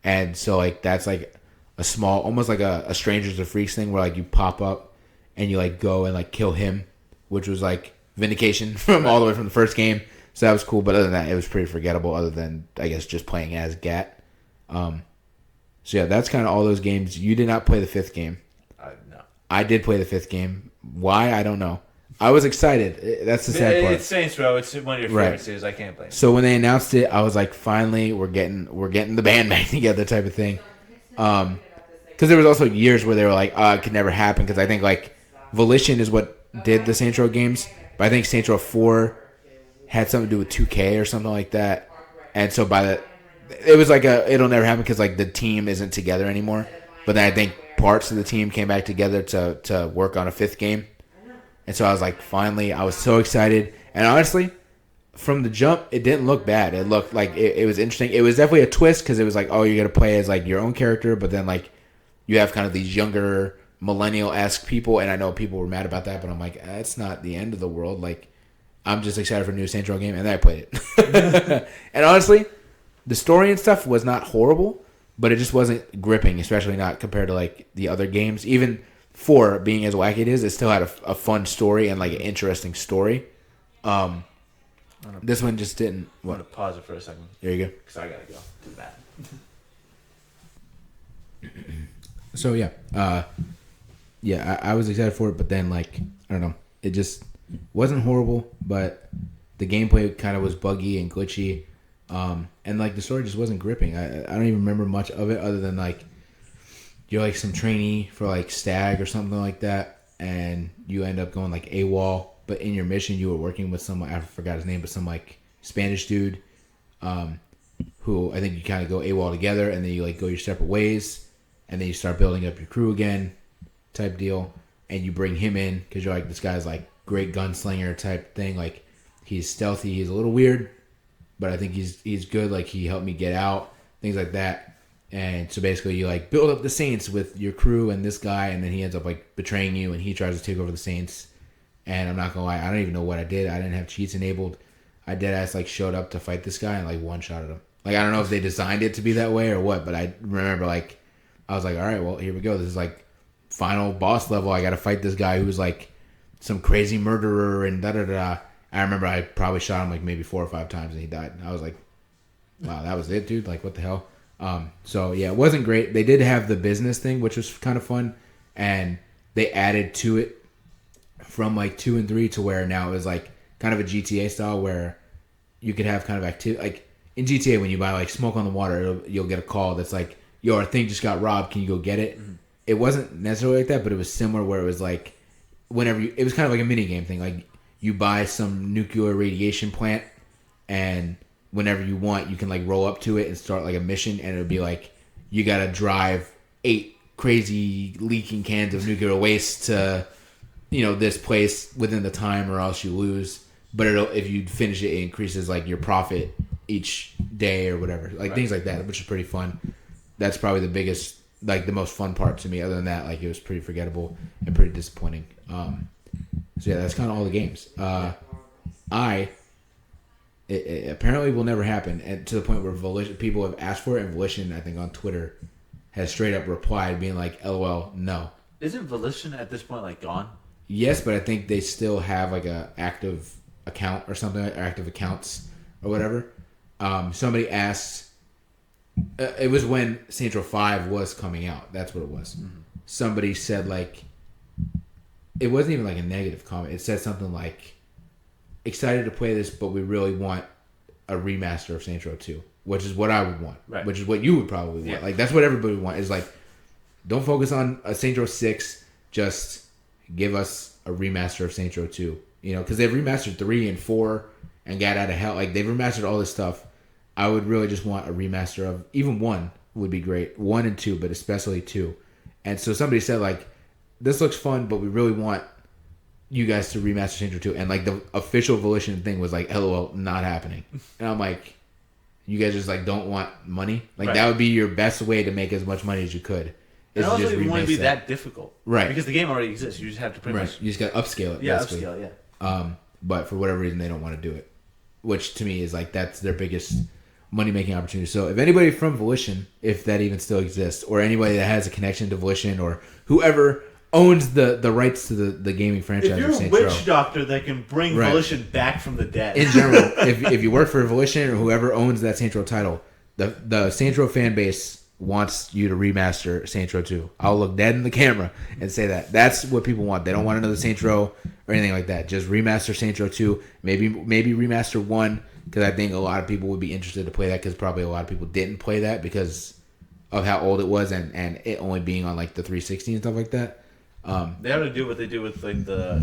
and so like that's like a small, almost like a Strangers of Freaks thing where like you pop up and you like go and like kill him, which was like vindication from all the way from the first game. So that was cool, but other than that, it was pretty forgettable. Other than I guess just playing as Gat. So yeah, that's kind of all those games. You did not play the 5th game. No. I did play the 5th game. Why? I don't know. I was excited. That's the sad part. It's Saints Row. It's one of your favorite series. I can't blame. So when they announced it, I was like, finally, we're getting the band back together, type of thing. Because there was also years where they were like, it could never happen. Because I think like Volition is what did the Saints Row games, but I think Saints Row 4 had something to do with 2K or something like that. And so it was like it'll never happen because like the team isn't together anymore. But then I think parts of the team came back together to work on a 5th game. And so I was like, finally, I was so excited. And honestly, from the jump, it didn't look bad. It looked like it was interesting. It was definitely a twist because it was like, oh, you're going to play as like your own character. But then like you have kind of these younger millennial-esque people. And I know people were mad about that. But I'm like, that's not the end of the world. Like, I'm just excited for a new Saints Row game. And then I played it. And honestly, the story and stuff was not horrible. But it just wasn't gripping, especially not compared to like the other games. Even 4 being as wacky it is, it still had a fun story and like an interesting story. This one just didn't. I'm going to pause it for a second. There you go. Because I got to go do that. So yeah, I was excited for it, but then like I don't know, it just wasn't horrible, but the gameplay kind of was buggy and glitchy, and like the story just wasn't gripping. I don't even remember much of it other than like you're like some trainee for like Stag or something like that, and you end up going like AWOL. But in your mission, you were working with some, I forgot his name, but some like Spanish dude, who I think you kind of go AWOL together, and then you like go your separate ways, and then you start building up your crew again, type deal, and you bring him in because you're like, this guy's like great gunslinger type thing. Like he's stealthy, he's a little weird, but I think he's good. Like he helped me get out, things like that. And so basically you like build up the Saints with your crew and this guy, and then he ends up like betraying you, and he tries to take over the Saints. And I'm not gonna lie, I don't even know what I did. I didn't have cheats enabled. I deadass like showed up to fight this guy and like one-shotted him. Like I don't know if they designed it to be that way or what, but I remember like I was like, all right, well here we go. This is like final boss level. I got to fight this guy who's like some crazy murderer and da da da. I remember I probably shot him like maybe 4 or 5 times and he died. I was like, wow, that was it, dude. Like what the hell? So yeah, it wasn't great. They did have the business thing, which was kind of fun, and they added to it from like 2 and 3 to where now it was like kind of a GTA style where you could have kind of activity. Like in GTA, when you buy like Smoke on the Water, you'll get a call that's like, yo, our thing just got robbed. Can you go get it? Mm-hmm. It wasn't necessarily like that, but it was similar where it was like whenever it was kind of like a mini game thing. Like you buy some nuclear radiation plant and whenever you want, you can like roll up to it and start like a mission, and it'll be like you gotta drive 8 crazy leaking cans of nuclear waste to this place within the time, or else you lose. But if you finish it, it increases like your profit each day or whatever, like things like that, which is pretty fun. That's probably the biggest, like the most fun part to me. Other than that, like it was pretty forgettable and pretty disappointing. So yeah, that's kind of all the games. It apparently will never happen, and to the point where Volition people have asked for it, and Volition, I think on Twitter, has straight up replied being like, "LOL, no." Isn't Volition at this point like gone? Yes, but I think they still have like a active account or something, or active accounts or whatever. Somebody asked. It was when Saints Row 5 was coming out. That's what it was. Mm-hmm. Somebody said like, it wasn't even like a negative comment. It said something like, excited to play this, but we really want a remaster of Saints Row 2, which is what I would want, right. Which is what you would probably want. Yeah. Like that's what everybody would want. Is like, don't focus on a Saints Row 6. Just give us a remaster of Saints Row 2. Because they've remastered 3 and 4 and got out of hell. Like they've remastered all this stuff. I would really just want a remaster of even 1 would be great. 1 and 2, but especially 2. And so somebody said like, this looks fun, but we really want you guys to remaster Saints Row 2. And like the official Volition thing was like, LOL, not happening. And I'm like, you guys just like don't want money? Like that would be your best way to make as much money as you could. And also it wouldn't be that difficult. Right. Because the game already exists. You just have to pretty much... You just got to upscale it. Yeah, basically. Upscale, yeah. But for whatever reason, they don't want to do it. Which to me is like, that's their biggest money-making opportunity. So if anybody from Volition, if that even still exists, or anybody that has a connection to Volition, or whoever owns the rights to the gaming franchise, if you're a witch doctor that can bring Volition back from the dead, in general, if you work for Volition or whoever owns that Saints Row title, the Saints Row fan base wants you to remaster Saints Row 2. I'll look dead in the camera and say that. That's what people want. They don't want another Saints Row or anything like that. Just remaster Saints Row 2. Maybe remaster 1, because I think a lot of people would be interested to play that, because probably a lot of people didn't play that because of how old it was and it only being on like the 360 and stuff like that. They have to do what they do with like the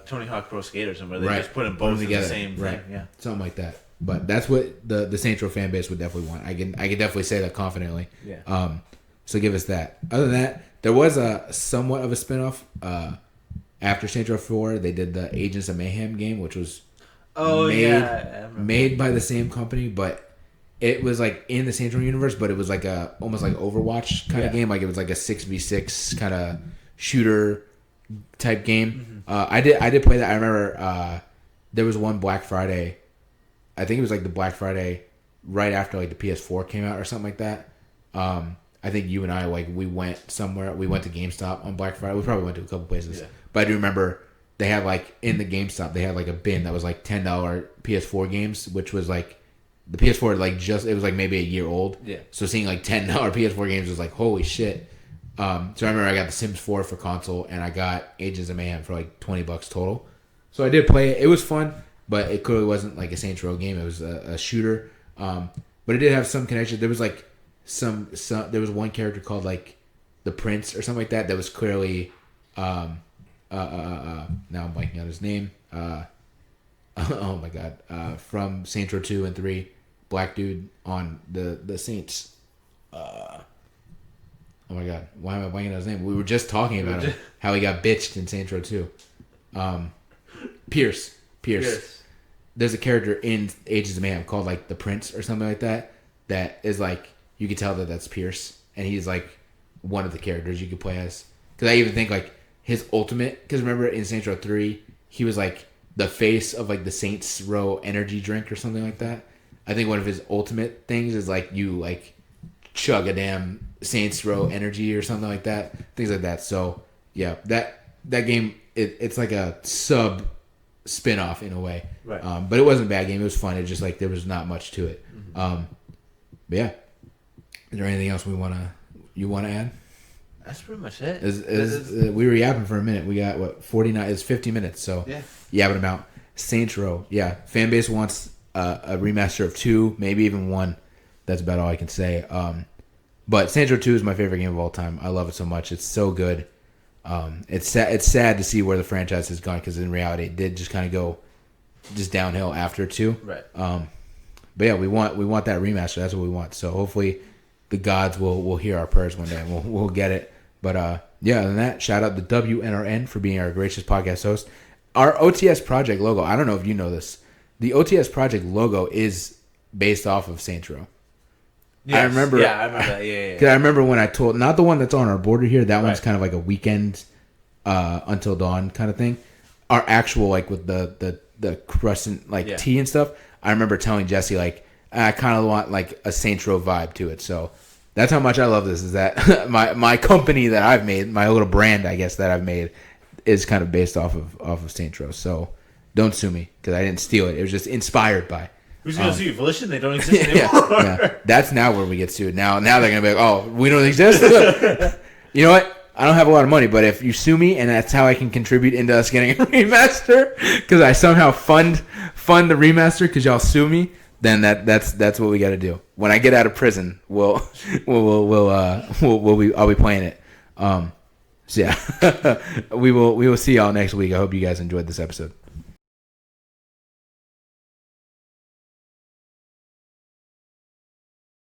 Tony Hawk Pro Skaters, and where they just put them both together, the same thing. Yeah, something like that. But that's what the Saints Row fan base would definitely want. I can definitely say that confidently. Yeah. So give us that. Other than that, there was a somewhat of a spinoff after Saints Row 4. They did the Agents of Mayhem game, which was made by the same company, but it was like in the Saints Row universe, but it was like a almost like Overwatch kind of game. Like it was like a 6v6 kind of shooter type game. Mm-hmm. I did play that. I remember there was one Black Friday. I think it was like the Black Friday right after like the PS4 came out or something like that. I think you and I we went somewhere. We went to GameStop on Black Friday. We probably went to a couple places, but I do remember they had like in the GameStop they had like a bin that was like $10 PS4 games, which was like the PS4 like it was like maybe a year old. Yeah. So seeing like $10 PS4 games was like holy shit. So I remember I got The Sims 4 for console and I got Agents of Mayhem for like $20 total. So I did play it. It was fun. But it clearly wasn't like a Saints Row game. It was a shooter. But it did have some connection. There was like some there was one character called like the Prince or something like that was clearly now I'm blanking out his name. Oh my god. From Saints Row 2 and 3, black dude on the Saints. Oh my god. Why am I blanking out his name? We were just talking about him. How he got bitched in Saints Row 2. Pierce. There's a character in Agents of Mayhem called like the Prince or something like that. That is like you can tell that's Pierce, and he's like one of the characters you could play as. Because I even think like his ultimate. Because remember in Saints Row 3, he was like the face of like the Saints Row energy drink or something like that. I think one of his ultimate things is like you like chug a damn Saints Row energy or something like that. Things like that. So yeah, that game it's like a sub spin-off in a way, right? But it wasn't a bad game. It was fun. It just like there was not much to it. Mm-hmm. But yeah, is there anything else you want to add? That's pretty much it. We were yapping for a minute. We got what 49? It's 50 minutes. So yeah, yapping about Saints Row. Yeah, fan base wants a remaster of 2, maybe even 1. That's about all I can say. But Saints Row 2 is my favorite game of all time. I love it so much. It's so good. It's sad to see where the franchise has gone, because in reality it did just kind of go just downhill after too. Right. But yeah, we want that remaster. That's what we want. So hopefully, the gods will hear our prayers one day and we'll get it. But yeah, other than that, shout out to WNRN for being our gracious podcast host. Our OTS project logo. I don't know if you know this. The OTS project logo is based off of Saints Row. Yes. I remember. Yeah, I remember that. Yeah. Because I remember when I told, not the one that's on our border here. That one's kind of like a weekend until dawn kind of thing. Our actual like with the crescent like T and stuff. I remember telling Jesse like I kind of want like a Saints Row vibe to it. So that's how much I love this. Is that my company that I've made, my little brand I guess that I've made, is kind of based off of Saints Row. So don't sue me because I didn't steal it. It was just inspired by. Who's going to sue you? Volition? They don't exist anymore. Yeah. That's now where we get sued. Now they're going to be like, oh, we don't exist? You know what? I don't have a lot of money, but if you sue me and that's how I can contribute into us getting a remaster, because I somehow fund the remaster because y'all sue me, then that's what we got to do. When I get out of prison, I'll be playing it. So yeah, we will see y'all next week. I hope you guys enjoyed this episode.